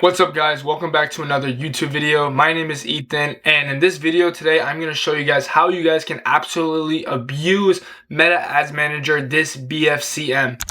What's up guys, welcome back to another YouTube video. My name is Ethan, and in this video today I'm going to show you guys how you guys can absolutely abuse Meta Ads Manager, this BFCM.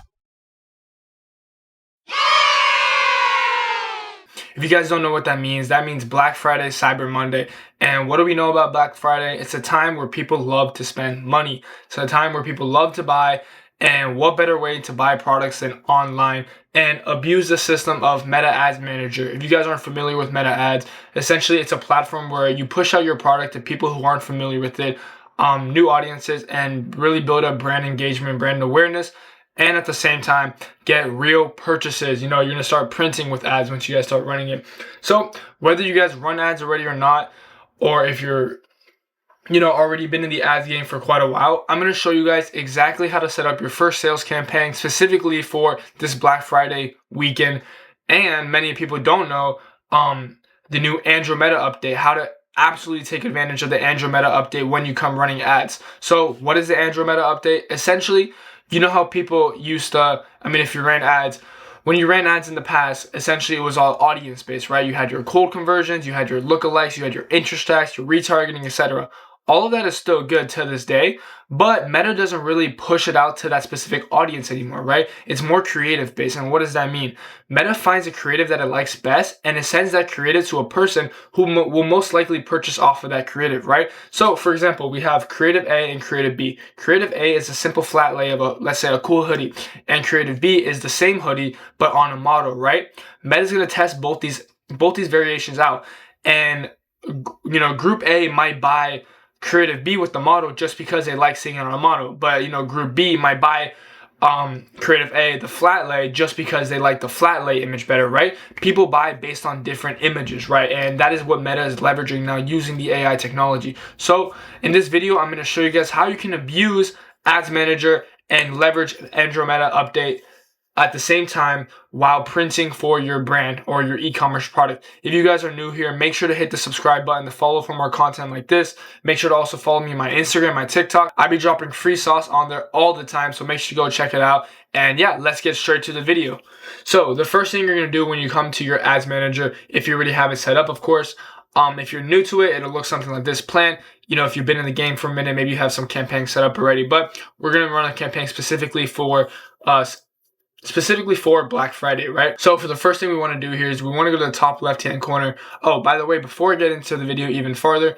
If you guys don't know what that means Black Friday, Cyber Monday. And what do we know about Black Friday? It's a time where people love to spend money. It's a time where people love to buy, and what better way to buy products than online and abuse the system of Meta Ads Manager. If you guys aren't familiar with Meta Ads, essentially it's a platform where you push out your product to people who aren't familiar with it, new audiences, and really build up brand engagement, brand awareness, and at the same time get real purchases. You're going to start printing with ads once you guys start running it. So whether you guys run ads already or not, or if you're already been in the ads game for quite a while, I'm going to show you guys exactly how to set up your first sales campaign specifically for this Black Friday weekend. And many people don't know the new Andromeda update, how to absolutely take advantage of the Andromeda update when you come running ads. So what is the Andromeda update? Essentially, you know how people used to, if you ran ads, when you ran ads in the past, essentially it was all audience based, right? You had your cold conversions, you had your lookalikes, you had your interest tracks, your retargeting, etc. All of that is still good to this day, but Meta doesn't really push it out to that specific audience anymore, right? It's more creative based. And what does that mean? Meta finds a creative that it likes best, and it sends that creative to a person who will most likely purchase off of that creative, right? So for example, we have creative A and creative B. Creative A is a simple flat lay of let's say a cool hoodie, and creative B is the same hoodie, but on a model, right? Meta's going to test both these variations out. And group A might buy creative B with the model just because they like seeing it on a model, but group B might buy creative A, the flat lay, just because they like the flat lay image better, right? People buy based on different images, right? And that is what Meta is leveraging now using the AI technology. So in this video, I'm going to show you guys how you can abuse Ads Manager and leverage Andromeda update at the same time while printing for your brand or your e-commerce product. If you guys are new here, make sure to hit the subscribe button to follow for more content like this. Make sure to also follow me on my Instagram, my TikTok. I be dropping free sauce on there all the time, so make sure to go check it out. And yeah, let's get straight to the video. So the first thing you're going to do when you come to your Ads Manager, if you already have it set up, of course, if you're new to it, it'll look something like this. Plan, if you've been in the game for a minute, maybe you have some campaigns set up already, but we're going to run a campaign specifically for Black Friday, right? So for the first thing we want to do here is we want to go to the top left-hand corner. Oh, by the way, before I get into the video even farther,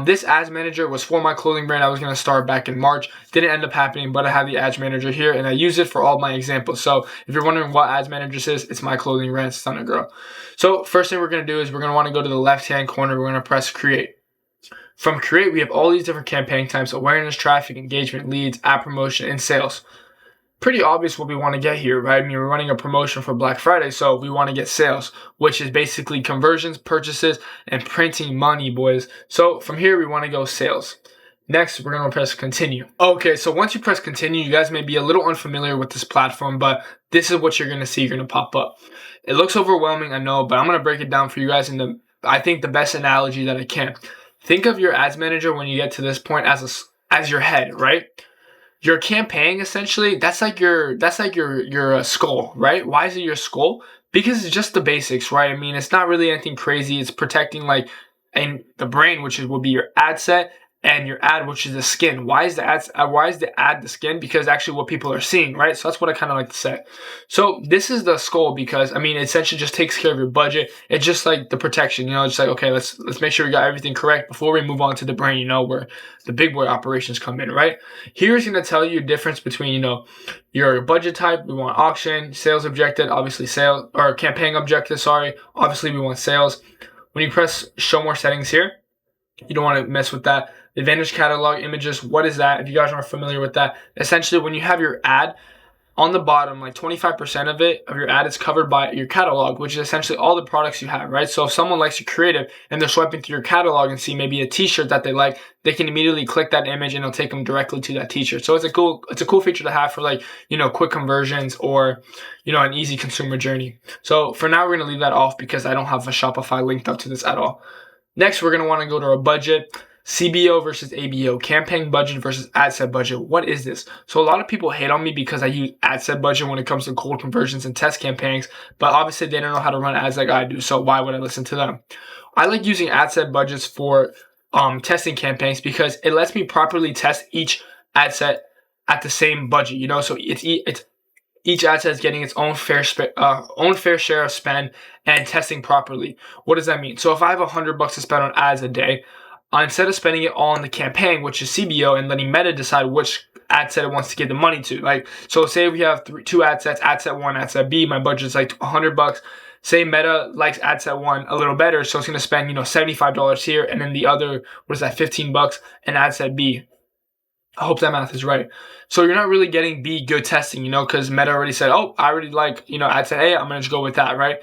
this Ads Manager was for my clothing brand. I was going to start back in March. Didn't end up happening, but I have the Ads Manager here, and I use it for all my examples. So if you're wondering what Ads Manager is, it's my clothing brand, Stunna Girl. So first thing we're going to do is we're going to want to go to the left-hand corner. We're going to press Create. From Create, we have all these different campaign types: awareness, traffic, engagement, leads, app promotion, and sales. Pretty obvious what we want to get here, right? We're running a promotion for Black Friday, so we want to get sales, which is basically conversions, purchases, and printing money, boys. So from here, we want to go sales. Next, we're going to press continue. Okay, so once you press continue, you guys may be a little unfamiliar with this platform, but this is what you're going to see. You're going to pop up. It looks overwhelming, I know, but I'm going to break it down for you guys in I think the best analogy that I can. Think of your Ads Manager when you get to this point as your head, right? Your campaign, essentially, that's like your skull, right? Why is it your skull? Because it's just the basics, right? It's not really anything crazy. It's protecting the brain, which would be your ad set, and your ad, which is the skin. Why is the ad the skin? Because actually what people are seeing, right? So that's what I kind of like to say. So this is the skull because it essentially just takes care of your budget. It's just like the protection, just like, okay, let's make sure we got everything correct before we move on to the brain, where the big boy operations come in, right? Here's going to tell you the difference between, your budget type. We want auction, sales objective, obviously sales, or campaign objective, sorry. Obviously we want sales. When you press show more settings here, you don't want to mess with that. Advantage catalog images, what is that? If you guys aren't familiar with that, essentially when you have your ad on the bottom, like 25% of your ad is covered by your catalog, which is essentially all the products you have, right? So if someone likes your creative and they're swiping through your catalog and see maybe a t-shirt that they like, they can immediately click that image and it'll take them directly to that t-shirt. So it's a cool feature to have for quick conversions or, an easy consumer journey. So for now, we're going to leave that off because I don't have a Shopify linked up to this at all. Next, we're going to want to go to our budget. CBO versus ABO, campaign budget versus ad set budget. What is this? So a lot of people hate on me because I use ad set budget when it comes to cold conversions and test campaigns, but obviously they don't know how to run ads like I do, so why would I listen to them? I like using ad set budgets for testing campaigns because it lets me properly test each ad set at the same budget, you know, so it's each ad set is getting its own fair share of spend and testing properly. What does that mean? So if I have $100 to spend on ads a day, instead of spending it all on the campaign, which is CBO, and letting Meta decide which ad set it wants to give the money to. Like, so say we have two ad sets, ad set 1, ad set B, my budget's like $100. Say Meta likes ad set 1 a little better, so it's going to spend, $75 here, and then the other, what is that, $15 in ad set B. I hope that math is right. So you're not really getting B good testing, because Meta already said, oh, I already like, ad set A, I'm going to just go with that, right?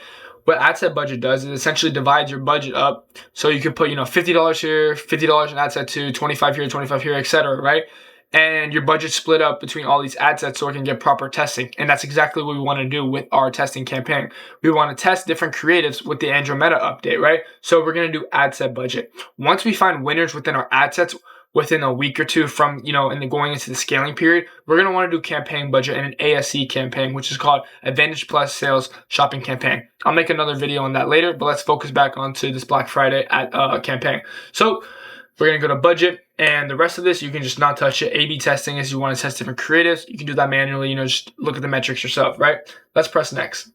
What ad set budget does is essentially divides your budget up. So you could put, $50 here, $50 in ad set 2, 25 here, 25 here, etc., right? And your budget split up between all these ad sets so it can get proper testing. And that's exactly what we want to do with our testing campaign. We want to test different creatives with the Andromeda update, right? So we're going to do ad set budget. Once we find winners within our ad sets, within a week or two from, and then going into the scaling period, we're going to want to do campaign budget and an ASC campaign, which is called Advantage Plus Sales Shopping Campaign. I'll make another video on that later, but let's focus back onto this Black Friday campaign. So we're going to go to budget, and the rest of this, you can just not touch it. A/B testing is you want to test different creatives. You can do that manually, just look at the metrics yourself, right? Let's press next.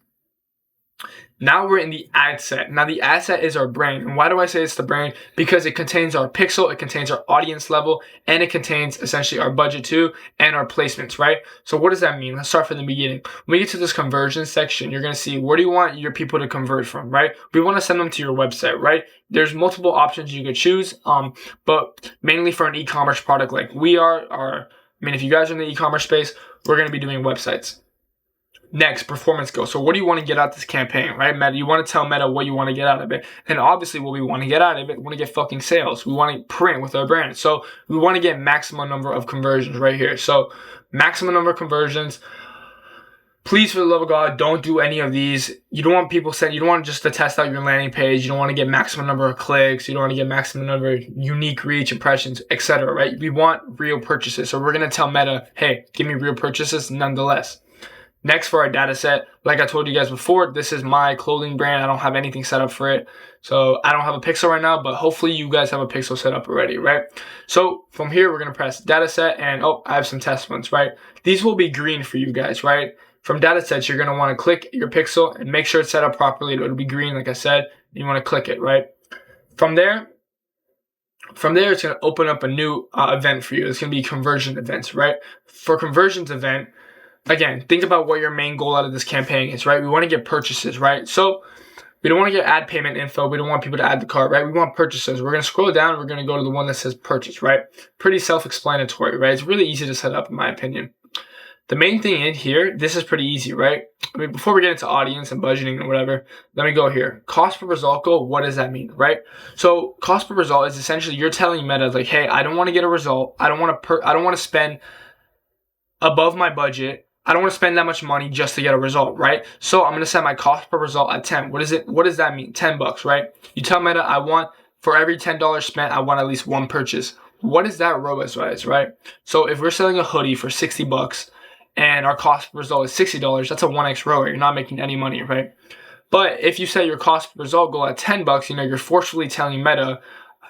Now we're in the ad set. Now the ad set is our brain. And why do I say it's the brain? Because it contains our pixel, it contains our audience level, and it contains essentially our budget too, and our placements, right? So what does that mean? Let's start from the beginning. When we get to this conversion section, you're going to see, where do you want your people to convert from, right? We want to send them to your website, right? There's multiple options you could choose, but mainly for an e-commerce product like we are, if you guys are in the e-commerce space, we're going to be doing websites. Next, performance goals. So what do you want to get out of this campaign, right? Meta, you want to tell Meta what you want to get out of it. And obviously what we want to get out of it, we want to get fucking sales. We want to print with our brand. So we want to get maximum number of conversions right here. So maximum number of conversions. Please, for the love of God, don't do any of these. You don't want people saying, you don't want just to test out your landing page. You don't want to get maximum number of clicks. You don't want to get maximum number of unique reach, impressions, etc., right? We want real purchases. So we're going to tell Meta, hey, give me real purchases nonetheless. Next, for our data set, like I told you guys before, this is my clothing brand. I don't have anything set up for it. So I don't have a pixel right now, but hopefully you guys have a pixel set up already, right? So from here, we're going to press data set, and I have some test ones, right? These will be green for you guys, right? From data sets, you're going to want to click your pixel and make sure it's set up properly. It'll be green, like I said. You want to click it, right? From there, it's going to open up a new event for you. It's going to be conversion events, right? For conversions event, again, think about what your main goal out of this campaign is, right? We want to get purchases, right? So we don't want to get ad payment info. We don't want people to add the cart, right? We want purchases. We're going to scroll down. We're going to go to the one that says purchase, right? Pretty self-explanatory, right? It's really easy to set up, in my opinion. The main thing in here, this is pretty easy, right? Before we get into audience and budgeting or whatever, let me go here. Cost per result goal, what does that mean, right? So cost per result is essentially you're telling Meta, like, hey, I don't want to get a result. I don't want to spend above my budget. I don't want to spend that much money just to get a result, right? So I'm going to set my cost per result at 10. What does that mean? $10, right? You tell Meta, for every $10 spent, I want at least one purchase. What is that ROAS-wise, right? So if we're selling a hoodie for $60 and our cost per result is $60, that's a 1x ROAS. You're not making any money, right? But if you set your cost per result goal at $10, you're forcefully telling Meta,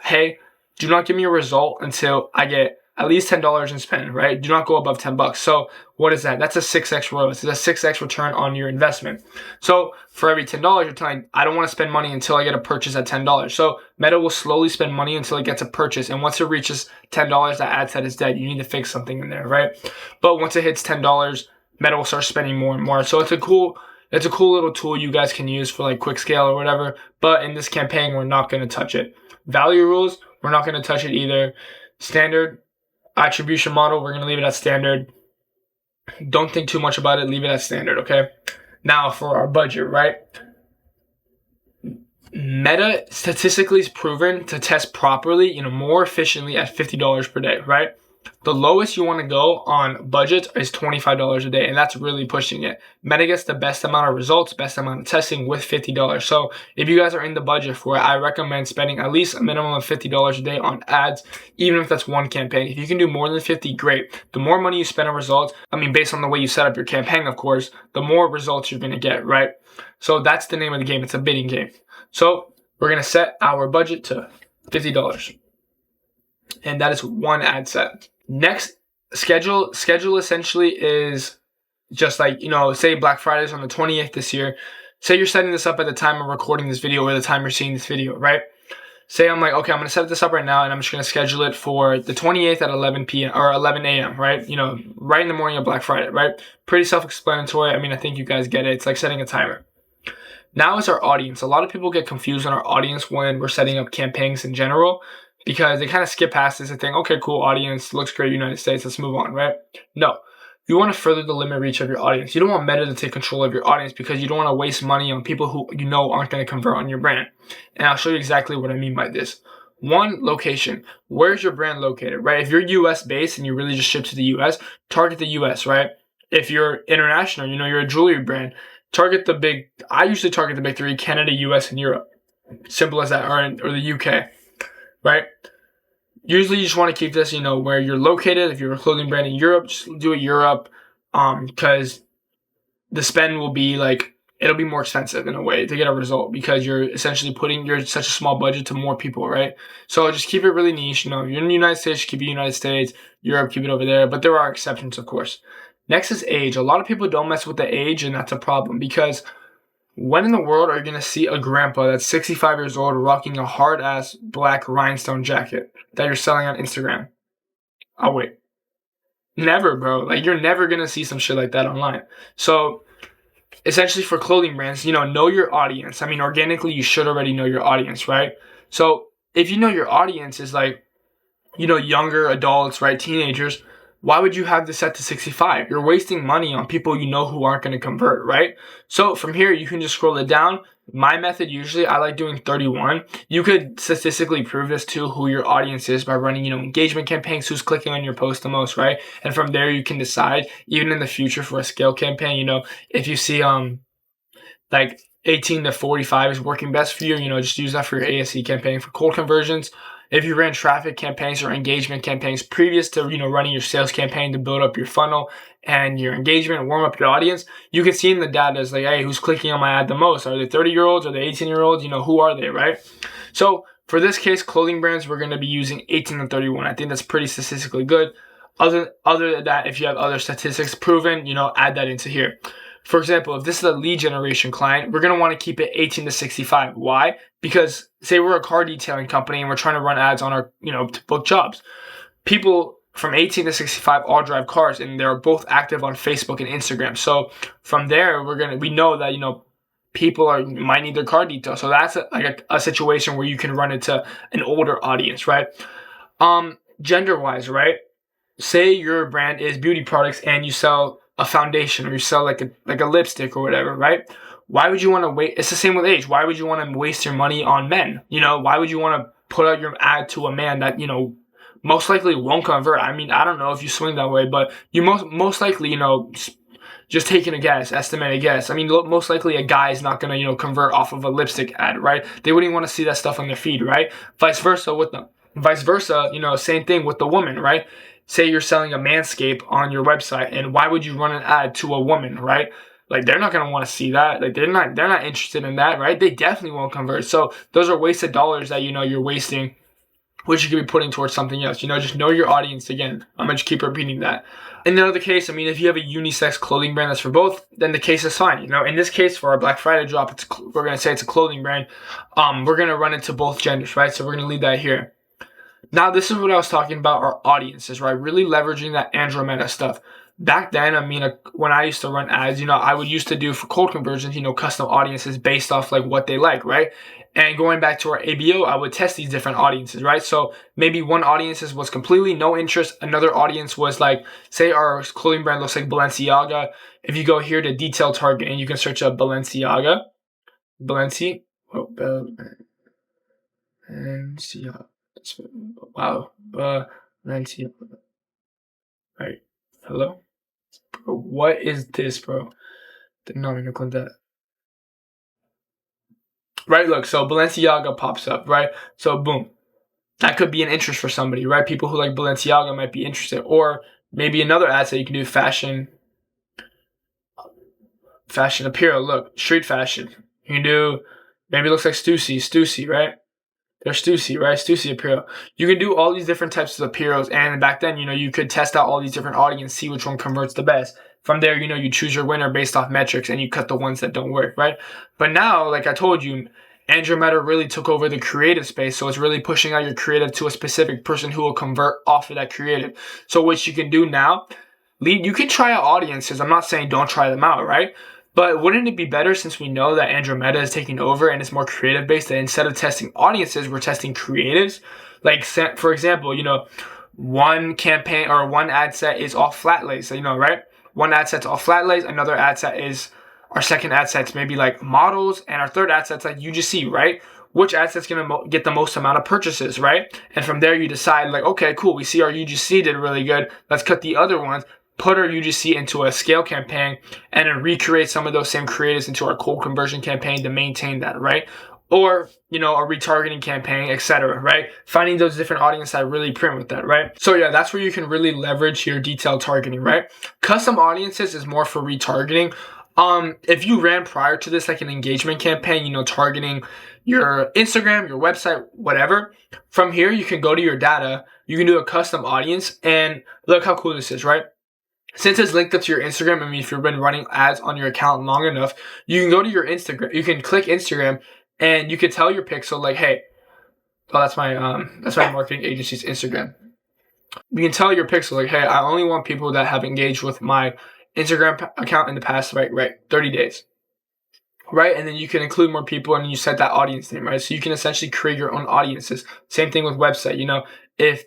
hey, do not give me a result until I get at least $10 in spend, right? Do not go above $10. So what is that? That's a 6x ROAS. It's a 6x return on your investment. So for every $10, you're telling, I don't want to spend money until I get a purchase at $10. So Meta will slowly spend money until it gets a purchase. And once it reaches $10, that ad set is dead. You need to fix something in there, right? But once it hits $10, Meta will start spending more and more. So it's a cool little tool you guys can use for like quick scale or whatever. But in this campaign, we're not going to touch it. Value rules, we're not going to touch it either. Standard attribution model, we're going to leave it at standard. Don't think too much about it. Leave it at standard, okay? Now for our budget, right? Meta statistically is proven to test properly, more efficiently at $50 per day, right? The lowest you want to go on budget is $25 a day, and that's really pushing it. Meta gets the best amount of results, best amount of testing with $50. So if you guys are in the budget for it, I recommend spending at least a minimum of $50 a day on ads, even if that's one campaign. If you can do more than 50, great. The more money you spend on results, I mean, based on the way you set up your campaign, of course, the more results you're going to get, right? So that's the name of the game. It's a bidding game. So we're going to set our budget to $50. And that is one ad set. Next, schedule essentially is just like, say Black Friday is on the 28th this year. Say you're setting this up at the time of recording this video or the time you're seeing this video, right? Say I'm like, okay, I'm going to set this up right now and I'm just going to schedule it for the 28th at 11 p.m. or 11 a.m., right? Right in the morning of Black Friday, right? Pretty self-explanatory. I mean, I think you guys get it. It's like setting a timer. Now is our audience. A lot of people get confused on our audience when we're setting up campaigns in general, because they kind of skip past this and think, okay, cool, audience, looks great, United States, let's move on, right? No. You want to further the limit reach of your audience. You don't want Meta to take control of your audience because you don't want to waste money on people who aren't going to convert on your brand. And I'll show you exactly what I mean by this. One, location. Where's your brand located, right? If you're US based and you really just ship to the US, target the US, right? If you're international, you're a jewelry brand, I usually target the big three: Canada, US, and Europe. Simple as that, or the UK. Right? Usually you just want to keep this, where you're located. If you're a clothing brand in Europe, just do it Europe, because the spend will be it'll be more expensive in a way to get a result, because you're essentially putting such a small budget to more people, right? So just keep it really niche. If you're in the United States, keep it United States. Europe, keep it over there. But there are exceptions, of course. Next is age. A lot of people don't mess with the age, and that's a problem, because when in the world are you going to see a grandpa that's 65 years old rocking a hard-ass black rhinestone jacket that you're selling on Instagram? Oh, wait. Never, bro. You're never going to see some shit like that online. So, essentially for clothing brands, know your audience. I mean, organically, you should already know your audience, right? So, if you know your audience is younger adults, right, teenagers, why would you have this set to 65? You're wasting money on people who aren't going to convert, right? So from here, you can just scroll it down. My method, usually, I like doing 31. You could statistically prove this to who your audience is by running, engagement campaigns, who's clicking on your post the most, right? And from there, you can decide, even in the future for a scale campaign, if you see, 18 to 45 is working best for you, just use that for your ASE campaign for cold conversions. If you ran traffic campaigns or engagement campaigns previous to, running your sales campaign to build up your funnel and your engagement and warm up your audience, you can see in the data is hey, who's clicking on my ad the most? Are they 30-year-olds? Are they 18-year-olds? Who are they, right? So for this case, clothing brands, we're going to be using 18 to 31. I think that's pretty statistically good. Other than that, if you have other statistics proven, add that into here. For example, if this is a lead generation client, we're going to want to keep it 18 to 65. Why? Because say we're a car detailing company and we're trying to run ads on our, to book jobs. People from 18 to 65 all drive cars, and they're both active on Facebook and Instagram. So from there, we know that, people might need their car detail. So that's a situation where you can run into an older audience, right? Gender wise, right? Say your brand is beauty products and you sell a foundation, or you sell like a lipstick or whatever, right? Why would you want to wait? It's the same with age. Why would you want to waste your money on men? Why would you want to put out your ad to a man that, most likely won't convert? I mean, I don't know if you swing that way, but you most likely, just taking a guess, estimated guess. I mean, most likely a guy is not going to, convert off of a lipstick ad, right? They wouldn't want to see that stuff on their feed, right? Vice versa, same thing with the woman, right? Say you're selling a Manscaped on your website, and why would you run an ad to a woman, right? They're not going to want to see that. They're not interested in that, right? They definitely won't convert. So those are wasted dollars that, you're wasting, which you could be putting towards something else. Just know your audience. Again, I'm going to keep repeating that. In the other case, I mean, if you have a unisex clothing brand that's for both, then the case is fine. In this case, for our Black Friday drop, we're going to say it's a clothing brand. We're going to run it to both genders, right? So we're going to leave that here. Now, this is what I was talking about, our audiences, right? Really leveraging that Andromeda stuff. Back then, I mean, when I used to run ads, I would used to do for cold conversions, custom audiences based off what they like, right? And going back to our ABO, I would test these different audiences, right? So maybe one audience was completely no interest. Another audience was say our clothing brand looks like Balenciaga. If you go here to detail target and you can search up Balenciaga, Balenciaga. Wow. Balenciaga. Right. Hello? Bro, what is this, bro? Did not even click that. Right, look, so Balenciaga pops up, right? So boom. That could be an interest for somebody, right? People who like Balenciaga might be interested. Or maybe another ad set you can do fashion apparel. Look, street fashion. You can do, maybe it looks like Stussy, right? There's Stussy, right? Stussy apparel. You can do all these different types of apparels, and back then, you could test out all these different audience, see which one converts the best. From there, you choose your winner based off metrics, and you cut the ones that don't work, right? But now, like I told you, Andromeda really took over the creative space, so it's really pushing out your creative to a specific person who will convert off of that creative. So what you can do now, you can try out audiences. I'm not saying don't try them out, right? But wouldn't it be better, since we know that Andromeda is taking over and it's more creative based, that instead of testing audiences, we're testing creatives? Like, for example, one campaign or one ad set is all flat lays, right? One ad set's all flat lays, another ad set is, our second ad set's maybe like models, and our third ad set's like UGC, right? Which ad set's going to get the most amount of purchases, right? And from there, you decide, like, okay, cool, we see our UGC did really good. Let's cut the other ones, put our UGC into a scale campaign, and then recreate some of those same creatives into our cold conversion campaign to maintain that, right? Or, a retargeting campaign, etc., right? Finding those different audiences that really print with that, right? So yeah, that's where you can really leverage your detailed targeting, right? Custom audiences is more for retargeting. If you ran prior to this, like an engagement campaign, targeting your Instagram, your website, whatever, from here, you can go to your data, you can do a custom audience, and look how cool this is, right? Since it's linked up to your Instagram, if you've been running ads on your account long enough, you can go to your Instagram, you can click Instagram, and you can tell your pixel, like, hey, that's my marketing agency's Instagram. You can tell your pixel, like, hey, I only want people that have engaged with my Instagram account in the past, right, 30 days. Right, and then you can include more people, and you set that audience name, right? So you can essentially create your own audiences. Same thing with website. If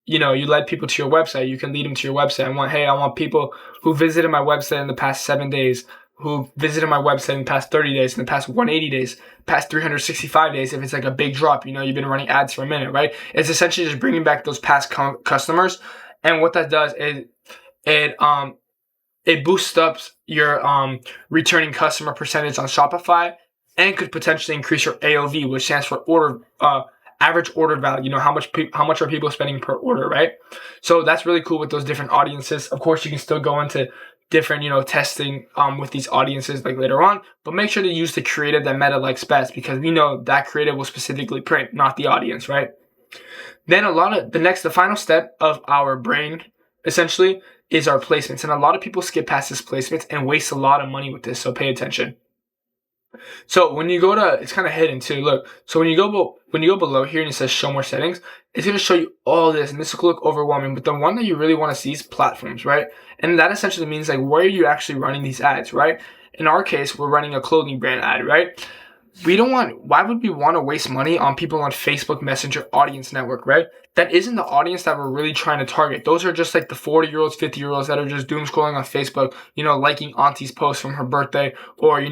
you led people to your website, you can lead them to your website. I want people who visited my website in the past 7 days, who visited my website in the past 30 days, in the past 180 days, past 365 days. If it's like a big drop, you've been running ads for a minute, right? It's essentially just bringing back those past customers, and what that does is it boosts up your returning customer percentage on Shopify, and could potentially increase your AOV, which stands for average order value. How much are people spending per order, right? So that's really cool with those different audiences. Of course, you can still go into different testing with these audiences like later on, but make sure to use the creative that Meta likes best, because we know that creative will specifically print, not the audience, right? Then the final step of our brain essentially is our placements, and a lot of people skip past this placements and waste a lot of money with this, so pay attention. So when you go to, it's kind of hidden too, look. So when you go below here and it says show more settings, it's going to show you all this, and this will look overwhelming, but the one that you really want to see is platforms, right? And that essentially means, like, where are you actually running these ads, right? In our case, we're running a clothing brand ad, right? Why would we want to waste money on people on Facebook Messenger audience network, right? That isn't the audience that we're really trying to target. Those are just like the 40-year-olds, 50-year-olds that are just doom scrolling on Facebook, liking auntie's post from her birthday, or,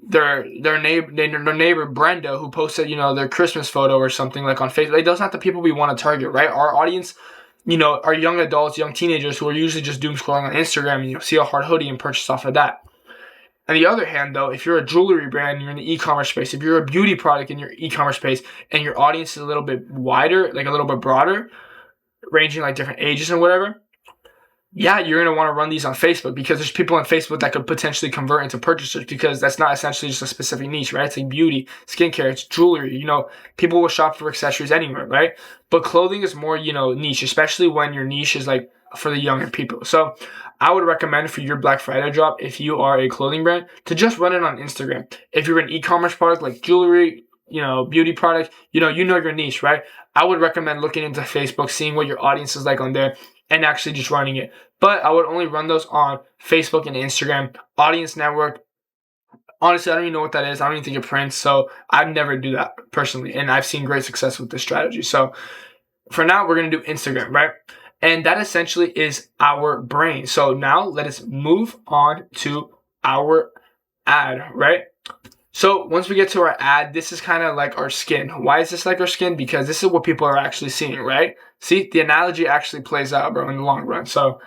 their neighbor Brenda, who posted, their Christmas photo or something, like, on Facebook. Like, those are not the people we want to target, right? Our audience, are young adults, young teenagers who are usually just doom scrolling on Instagram, and see a hard hoodie and purchase off of that. On the other hand, though, if you're a jewelry brand, you're in the e-commerce space, if you're a beauty product in your e-commerce space, and your audience is a little bit wider, like a little bit broader, ranging like different ages and whatever, yeah, you're going to want to run these on Facebook, because there's people on Facebook that could potentially convert into purchasers, because that's not essentially just a specific niche, right? It's like beauty, skincare, it's jewelry, people will shop for accessories anywhere, right? But clothing is more, niche, especially when your niche is like for the younger people. So I would recommend for your Black Friday drop, if you are a clothing brand, to just run it on Instagram. If you're an e-commerce product like jewelry, beauty product, your niche, right? I would recommend looking into Facebook, seeing what your audience is like on there, and actually just running it. But I would only run those on Facebook and Instagram. Audience network, honestly, I don't even know what that is. I don't even think it prints. So I'd never do that personally. And I've seen great success with this strategy. So for now, we're going to do Instagram, right? And that essentially is our brain. So now let us move on to our ad, right? So once we get to our ad, this is kind of like our skin. Why is this like our skin? Because this is what people are actually seeing, right? See, the analogy actually plays out, bro, in the long run. So,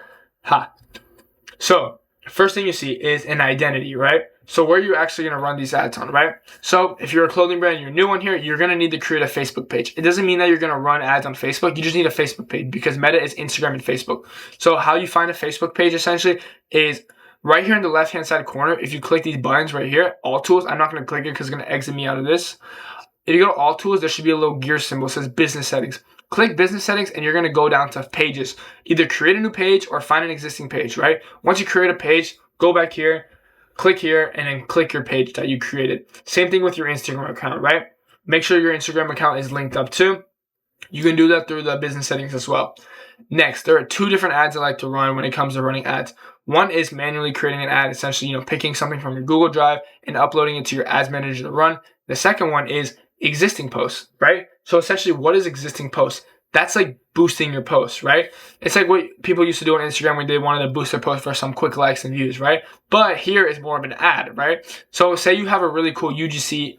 So first thing you see is an identity, right? So where are you actually going to run these ads on, right? So if you're a clothing brand, you're new on here, you're going to need to create a Facebook page. It doesn't mean that you're going to run ads on Facebook. You just need a Facebook page because Meta is Instagram and Facebook. So how you find a Facebook page essentially is right here in the left-hand side corner. If you click these buttons right here, all tools, I'm not going to click it because it's going to exit me out of this. If you go to all tools, there should be a little gear symbol that says business settings. Click business settings and you're going to go down to pages. Either create a new page or find an existing page, right? Once you create a page, go back here, click here, and then click your page that you created. Same thing with your Instagram account, right? Make sure your Instagram account is linked up too. You can do that through the business settings as well. Next, there are two different ads I like to run when it comes to running ads. One is manually creating an ad, essentially, picking something from your Google Drive and uploading it to your ads manager to run. The second one is existing posts, right? So essentially, what is existing posts? That's like boosting your posts, right? It's like what people used to do on Instagram when they wanted to boost their post for some quick likes and views, right? But here is more of an ad, right? So say you have a really cool UGC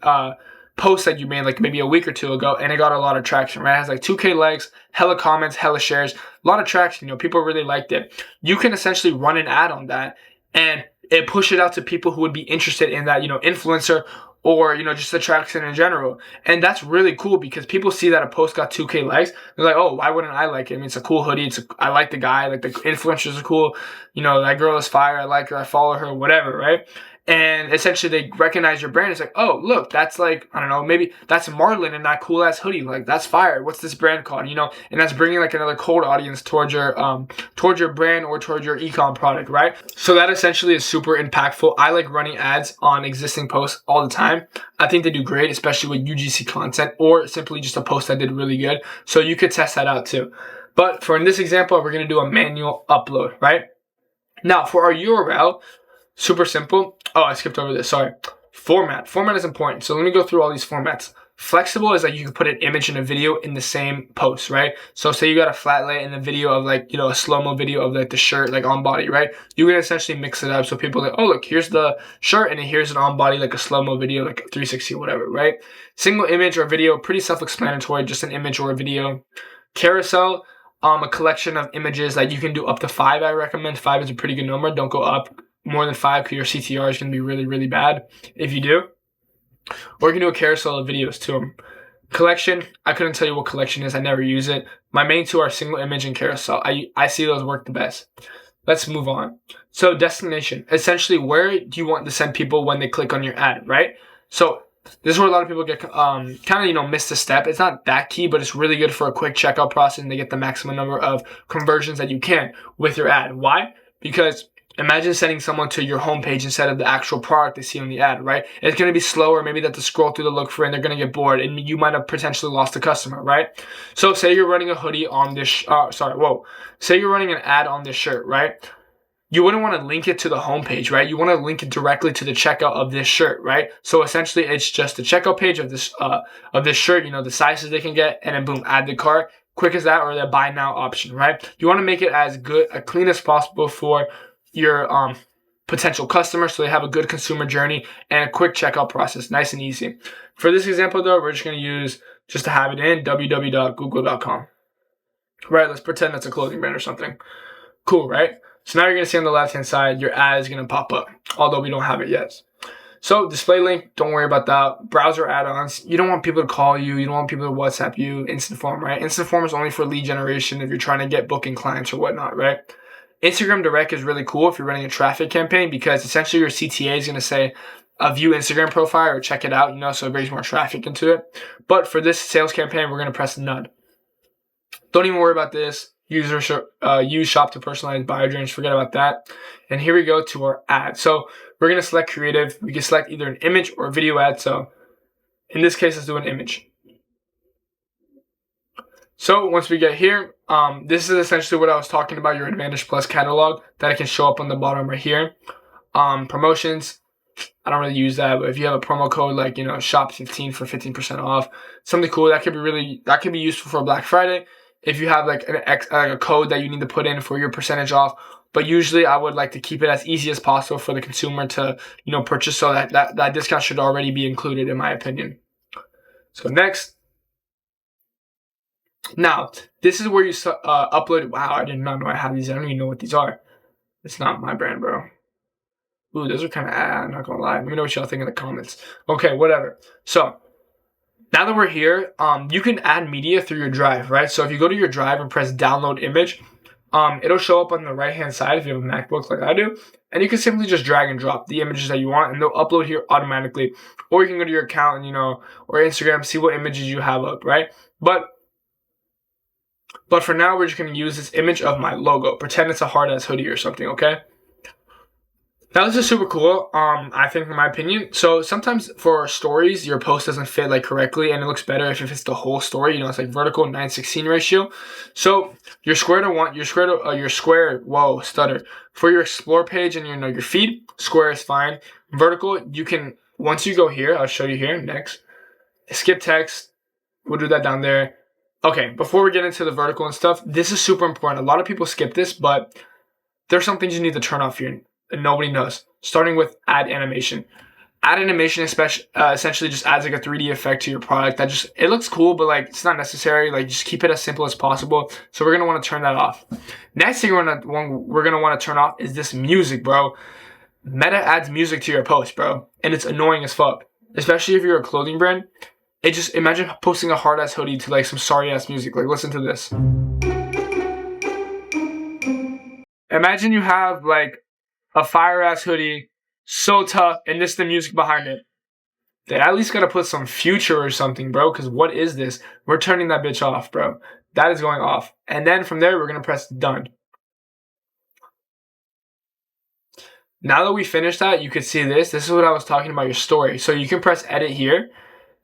post that you made like maybe a week or two ago and it got a lot of traction, right? It has like 2K likes, hella comments, hella shares, a lot of traction, people really liked it. You can essentially run an ad on that and it push it out to people who would be interested in that, influencer or, just attraction in general. And that's really cool because people see that a post got 2K likes. They're like, oh, why wouldn't I like it? I mean, it's a cool hoodie. I like the guy. Like the influencers are cool. That girl is fire. I like her. I follow her, whatever, right? And essentially they recognize your brand. It's like, oh, look, that's like, I don't know, maybe that's Marlin in that cool ass hoodie. Like that's fire. What's this brand called? And that's bringing like another cold audience towards your brand or towards your e-com product, right? So that essentially is super impactful. I like running ads on existing posts all the time. I think they do great, especially with UGC content or simply just a post that did really good. So you could test that out too. But for in this example, we're going to do a manual upload, right? Now for our URL, super simple. Oh, I skipped over this. Sorry. Format. Format is important. So let me go through all these formats. Flexible is like you can put an image and a video in the same post, right? So say you got a flat lay in the video of like, a slow-mo video of like the shirt, like on body, right? You can essentially mix it up. So people are like, oh, look, here's the shirt and then here's an on body, like a slow-mo video, like a 360, whatever, right? Single image or video, pretty self-explanatory, just an image or a video. Carousel, a collection of images that you can do up to 5, I recommend. 5 is a pretty good number. Don't go up more than 5 because your CTR is going to be really, really bad if you do. Or you can do a carousel of videos too. Collection, I couldn't tell you what collection is. I never use it. My main two are single image and carousel. I see those work the best. Let's move on. So destination, essentially where do you want to send people when they click on your ad, right? So this is where a lot of people get kind of, miss the step. It's not that key, but it's really good for a quick checkout process and to get the maximum number of conversions that you can with your ad. Why? Because imagine sending someone to your homepage instead of the actual product they see on the ad, right? It's going to be slower. Maybe they have to scroll through the look for it and they're going to get bored and you might have potentially lost a customer, right? So say you're running a hoodie on this, say you're running an ad on this shirt, right? You wouldn't want to link it to the homepage, right? You want to link it directly to the checkout of this shirt, right? So essentially it's just the checkout page of this shirt, the sizes they can get, and then boom, add the cart. Quick as that, or the buy now option, right? You want to make it as clean as possible for your potential customers so they have a good consumer journey and a quick checkout process, nice and easy. For this example though, we're just going to use, just to have it in, www.google.com. Right, let's pretend that's a clothing brand or something. Cool, right? So now you're going to see on the left-hand side, your ad is going to pop up, although we don't have it yet. So display link, don't worry about that. Browser add-ons, you don't want people to call you. You don't want people to WhatsApp you. Instant Form, right? Instant Form is only for lead generation if you're trying to get booking clients or whatnot, right? Instagram Direct is really cool if you're running a traffic campaign because essentially your CTA is going to say, view Instagram profile or check it out, so it brings more traffic into it. But for this sales campaign, we're going to press none. Don't even worry about this. Use shop to personalize buyer journeys. Forget about that. And here we go to our ad. So we're going to select creative. We can select either an image or a video ad. So in this case, let's do an image. So once we get here, this is essentially what I was talking about, your Advantage Plus catalog that I can show up on the bottom right here. Promotions, I don't really use that, but if you have a promo code like, shop 15 for 15% off, something cool that could be useful for Black Friday. if you have like a code that you need to put in for your percentage off. But usually I would like to keep it as easy as possible for the consumer to, purchase, so that discount should already be included, in my opinion. So next. Now, this is where you upload. Wow, I did not know I have these. I don't even know what these are. It's not my brand, bro. Ooh, those are kind of, I'm not gonna lie. Let me know what y'all think in the comments. Okay, whatever. So, now that we're here, you can add media through your drive, right? So if you go to your drive and press download image, it'll show up on the right-hand side if you have a MacBook like I do. And you can simply just drag and drop the images that you want, and they'll upload here automatically. Or you can go to your account and, or Instagram, see what images you have up, right? But for now, we're just going to use this image of my logo. Pretend it's a hard-ass hoodie or something, okay? Now, this is super cool, I think, in my opinion. So sometimes for stories, your post doesn't fit like correctly, and it looks better if it fits the whole story. It's like vertical 9:16 ratio. So your square, whoa, stutter. For your explore page and your feed, square is fine. Vertical, you can, once you go here, I'll show you here, next. Skip text, we'll do that down there. Okay, before we get into the vertical and stuff, this is super important. A lot of people skip this, but there's some things you need to turn off here, and nobody knows. Starting with add animation. Add animation essentially just adds like a 3D effect to your product. It looks cool, but like it's not necessary. Like just keep it as simple as possible. So we're gonna want to turn that off. Next thing we're gonna want to turn off is this music, bro. Meta adds music to your post, bro, and it's annoying as fuck. Especially if you're a clothing brand. Imagine posting a hard ass hoodie to like some sorry ass music. Like listen to this. Imagine you have like a fire ass hoodie, so tough, and this the music behind it. They at least gotta put some Future or something, bro, because what is this? We're turning that bitch off, bro. That is going off. And then from there, we're gonna press done. Now that we finished that, you can see this. This is what I was talking about, your story. So you can press edit here,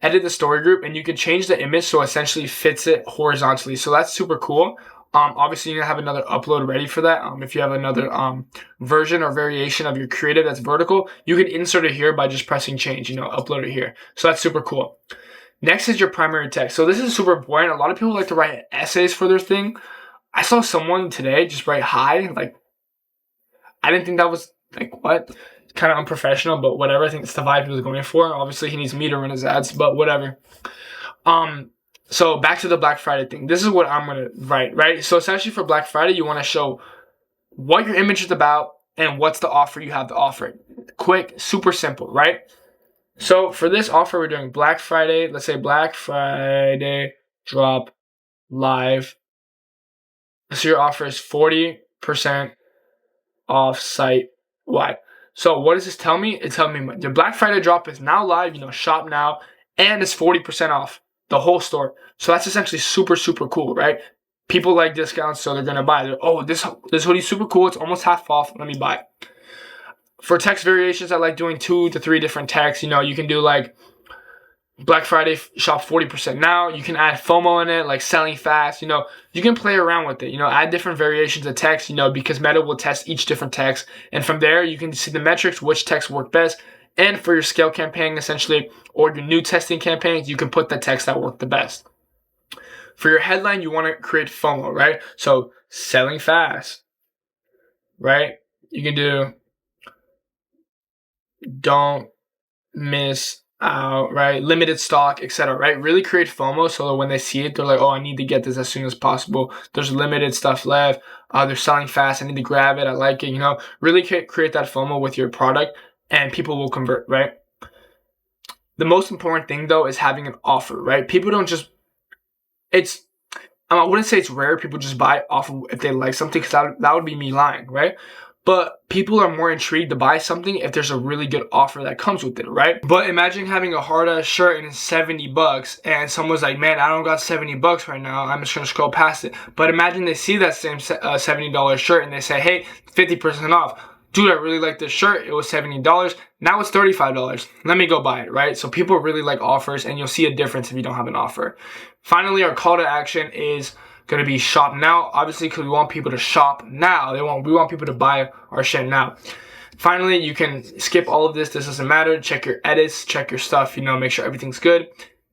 edit the story group, and you can change the image so essentially fits it horizontally. So that's super cool. Obviously, you're going to have another upload ready for that. If you have another version or variation of your creative that's vertical, you can insert it here by just pressing change, upload it here. So that's super cool. Next is your primary text. So this is super important. A lot of people like to write essays for their thing. I saw someone today just write hi. Like, I didn't think that was, like, what? Kind of unprofessional, but whatever. I think it's the vibe he was going for. Obviously, he needs me to run his ads, but whatever. So back to the Black Friday thing. This is what I'm going to write, right? So essentially for Black Friday, you want to show what your image is about and what's the offer you have to offer. Quick, super simple, right? So for this offer, we're doing Black Friday. Let's say Black Friday drop live. So your offer is 40% off site-wide. So what does this tell me? It tells me the Black Friday drop is now live, shop now, and it's 40% off the whole store. So that's essentially super, super cool, right? People like discounts, so they're going to buy it. Oh, this hoodie's super cool. It's almost half off. Let me buy it. For text variations, I like doing 2 to 3 different texts. You can do like Black Friday shop 40% now. You can add FOMO in it, like selling fast. You can play around with it. Add different variations of text, because Meta will test each different text. And from there, you can see the metrics, which text work best. And for your scale campaign, essentially, or your new testing campaigns, you can put the text that work the best. For your headline, you want to create FOMO, right? So selling fast, right? You can do don't miss out, right? Limited stock, etc., right? Really create FOMO so that when they see it, they're like, oh, I need to get this as soon as possible. There's limited stuff left. They're selling fast. I need to grab it. I like it. Really create that FOMO with your product, and people will convert, right? The most important thing, though, is having an offer, right? People don't just, I wouldn't say it's rare people just buy off of if they like something, because that would be me lying, right? But people are more intrigued to buy something if there's a really good offer that comes with it, right? But imagine having a hard-ass shirt and it's $70 and someone's like, man, I don't got $70 right now. I'm just going to scroll past it. But imagine they see that same $70 shirt and they say, hey, 50% off. Dude, I really like this shirt. It was $70. Now it's $35. Let me go buy it, right? So people really like offers, and you'll see a difference if you don't have an offer. Finally, our call to action is going to be shop now, obviously, because we want people to shop now. We want people to buy our shit now. Finally, you can skip all of this. This doesn't matter. Check your edits, check your stuff, make sure everything's good.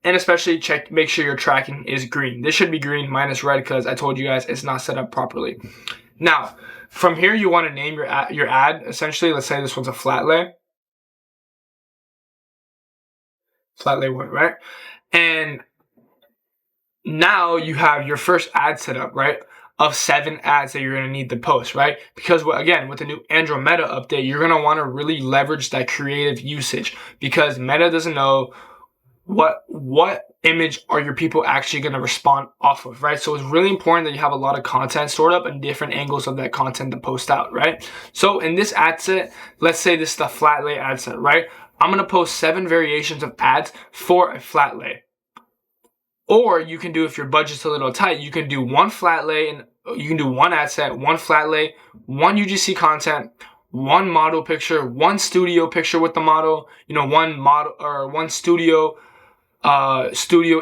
And especially make sure your tracking is green. This should be green, mine is red because I told you guys it's not set up properly. Now, from here, you want to name your ad. Essentially, let's say this one's a flat lay. Flat lay 1, right? And now you have your first ad set up, right? Of 7 ads that you're going to need to post, right? Because again, with the new Android Meta update, you're going to want to really leverage that creative usage, because Meta doesn't know what image are your people actually going to respond off of, right? So it's really important that you have a lot of content stored up and different angles of that content to post out, right? So in this ad set, let's say this is the flat lay ad set, right? I'm going to post 7 variations of ads for a flat lay. Or you can do, if your budget's a little tight, you can do 1 flat lay, and you can do 1 ad set, 1 flat lay, 1 UGC content, 1 model picture, 1 studio picture with the model, 1 model or 1 studio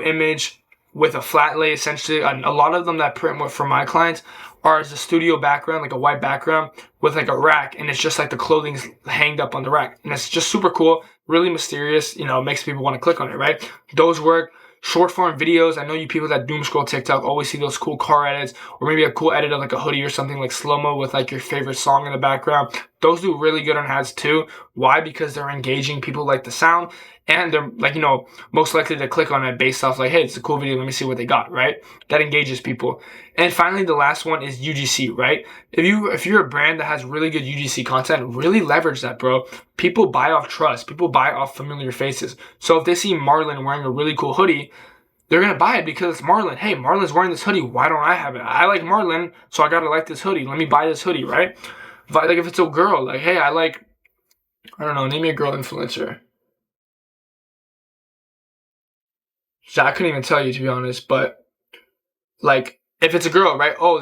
image with a flat lay. Essentially, a lot of them that print for my clients are as a studio background, like a white background with like a rack, and it's just like the clothing's hanged up on the rack, and it's just super cool, really mysterious. Makes people want to click on it, right? Those work. Short form videos. I know you people that doom scroll TikTok always see those cool car edits, or maybe a cool edit of like a hoodie or something, like slow-mo with like your favorite song in the background. Those do really good on ads too. Why? Because they're engaging. People like the sound, and they're like, most likely to click on it based off like, hey, it's a cool video, let me see what they got, right? That engages people. And finally, the last one is UGC, right? If you're a brand that has really good UGC content, really leverage that, bro. People buy off trust. People buy off familiar faces. So if they see Marlon wearing a really cool hoodie, they're going to buy it because it's Marlon. Hey, Marlon's wearing this hoodie. Why don't I have it? I like Marlon, so I got to like this hoodie. Let me buy this hoodie, right? If it's a girl, like, hey, I don't know, name me a girl influencer. So I couldn't even tell you, to be honest, but like, if it's a girl, right? Oh,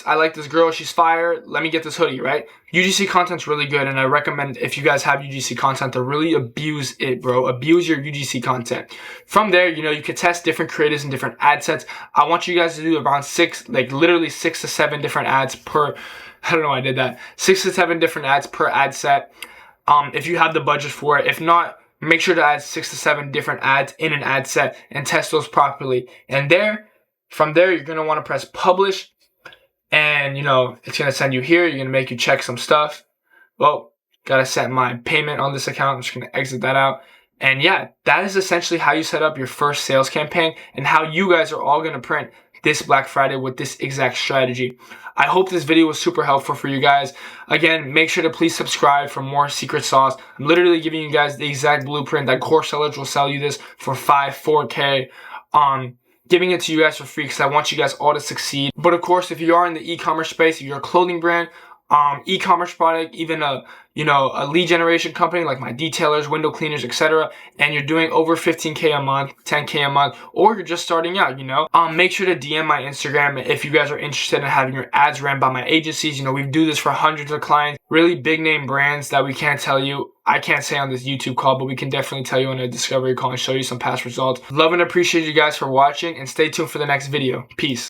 I like this girl, she's fire, let me get this hoodie, right? UGC content's really good, and I recommend, if you guys have UGC content, to really abuse it, bro. Abuse your UGC content. From there, you can test different creatives and different ad sets. I want you guys to do around 6 to 7 different ads per, I don't know why I did that. 6 to 7 different ads per ad set. If you have the budget for it. If not, make sure to add 6 to 7 different ads in an ad set and test those properly. And from there, you're going to want to press publish, and it's going to send you here. You're going to make you check some stuff. Well, got to set my payment on this account. I'm just going to exit that out. And yeah, that is essentially how you set up your first sales campaign, and how you guys are all going to print this Black Friday with this exact strategy. I hope this video was super helpful for you guys. Again, make sure to please subscribe for more secret sauce. I'm literally giving you guys the exact blueprint that core sellers will sell you this for 4K. Giving it to you guys for free because I want you guys all to succeed. But of course, if you are in the e-commerce space, if you're a clothing brand, e-commerce product, even a lead generation company like my detailers, window cleaners, etc., and you're doing over 15K a month, 10K a month, or you're just starting out, make sure to DM my Instagram if you guys are interested in having your ads ran by my agencies. We do this for hundreds of clients, really big name brands that I can't say on this YouTube call, but we can definitely tell you on a discovery call and show you some past results. Love and appreciate you guys for watching, and stay tuned for the next video. Peace.